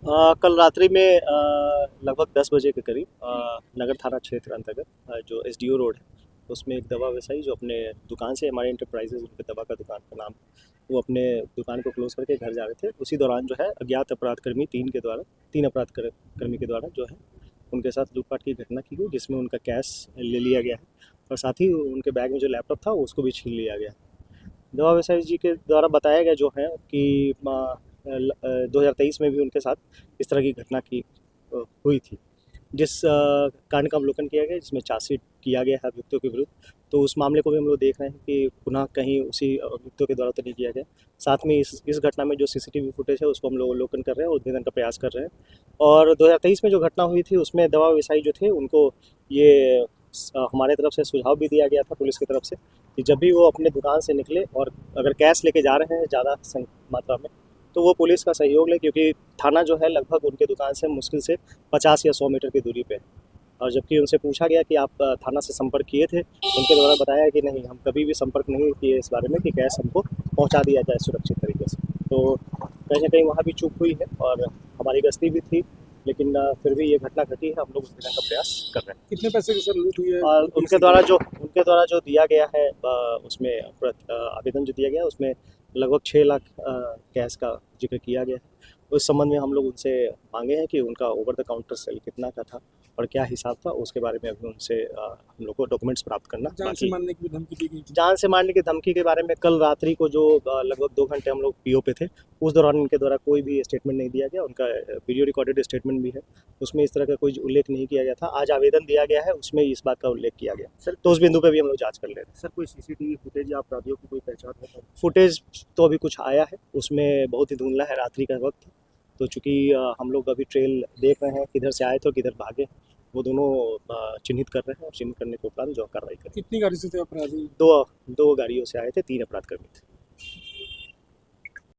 कल रात्रि में लगभग 10 बजे के करीब नगर थाना क्षेत्र अंतर्गत जो एसडीओ रोड है उसमें एक दवा व्यवसायी जो अपने दुकान से हमारे इंटरप्राइजेज उनके दवा का दुकान का नाम, वो अपने दुकान को क्लोज करके घर जा रहे थे। उसी दौरान जो है अज्ञात अपराधकर्मी तीन अपराधकर्मी के द्वारा जो है उनके साथ लूटपाट की घटना की गई, जिसमें उनका कैश ले लिया गया है और साथ ही उनके बैग में जो लैपटॉप था उसको भी छीन लिया गया। दवा व्यवसायी जी के द्वारा बताया गया जो है कि 2023 में भी उनके साथ इस तरह की घटना की हुई थी, जिस कांड का अवलोकन किया गया, जिसमें चार्जशीट किया गया है अभियुक्तों के विरुद्ध। तो उस मामले को भी हम लोग देख रहे हैं कि पुनः कहीं उसी अभियुक्तों के द्वारा तो नहीं किया गया। साथ में इस घटना में जो सीसीटीवी फुटेज है उसको हम लोग अवलोकन कर रहे हैं और उद्भेदन का प्रयास कर रहे हैं। और 2023 में जो घटना हुई थी उसमें दवा व्यवसायी जो थे उनको ये हमारे तरफ से सुझाव भी दिया गया था पुलिस की तरफ से कि जब भी वो अपने दुकान से निकले और अगर कैश लेके जा रहे हैं ज़्यादा मात्रा में, तो वो पुलिस का सहयोग ले, क्योंकि थाना जो है लगभग उनके दुकान से मुश्किल से 50 या 100 मीटर की दूरी पे है। और जबकि उनसे पूछा गया कि आप थाना से संपर्क किए थे, उनके द्वारा बताया कि नहीं, हम कभी भी संपर्क नहीं किए इस बारे में कि कैश हमको पहुंचा दिया जाए सुरक्षित तरीके से। तो कहीं ना कहीं वहाँ भी चूक हुई है और हमारी गश्ती भी थी, लेकिन फिर भी ये घटना घटी है। हम लोग उस का प्रयास कर रहे हैं। कितने पैसे की सर लूट हुई है? और उनके द्वारा जो दिया गया है उसमें आवेदन जो दिया गया है उसमें लगभग 6 लाख कैश का जिक्र किया गया है। उस संबंध में हम लोग उनसे मांगे हैं कि उनका ओवर द काउंटर सेल कितना का था और क्या हिसाब था, उसके बारे में अभी उनसे हम लोग को डॉक्यूमेंट्स प्राप्त करना जान से मारने की भी धमकी दी गई थी। जान से मारने की धमकी के बारे में कल रात्रि को जो लगभग 2 घंटे हम लोग पीओ पे थे, उस दौरान इनके द्वारा कोई भी स्टेटमेंट नहीं दिया गया। उनका वीडियो रिकॉर्डेड स्टेटमेंट भी है, उसमें इस तरह का कोई उल्लेख नहीं किया गया था। आज आवेदन दिया गया है, उसमें इस बात का उल्लेख किया गया सर। तो उस बिंदु पर भी हम लोग जाँच कर ले रहे हैं। सर कोई सीसीटीवी फुटेज या अपराधियों की कोई पहचान है? फुटेज तो अभी कुछ आया है, उसमें बहुत ही धुंधला है, रात्रि का वक्त। तो चूँकि हम लोग अभी ट्रेल देख रहे हैं किधर से आए थे और किधर भागे, वो दोनों चिन्हित कर रहे हैं और चिन्हित करने के उपरांत जो कार्रवाई करें। कितनी गाड़ी से थे अपराधी? दो गाड़ियों से आए थे, 3 अपराधकर्मी थे।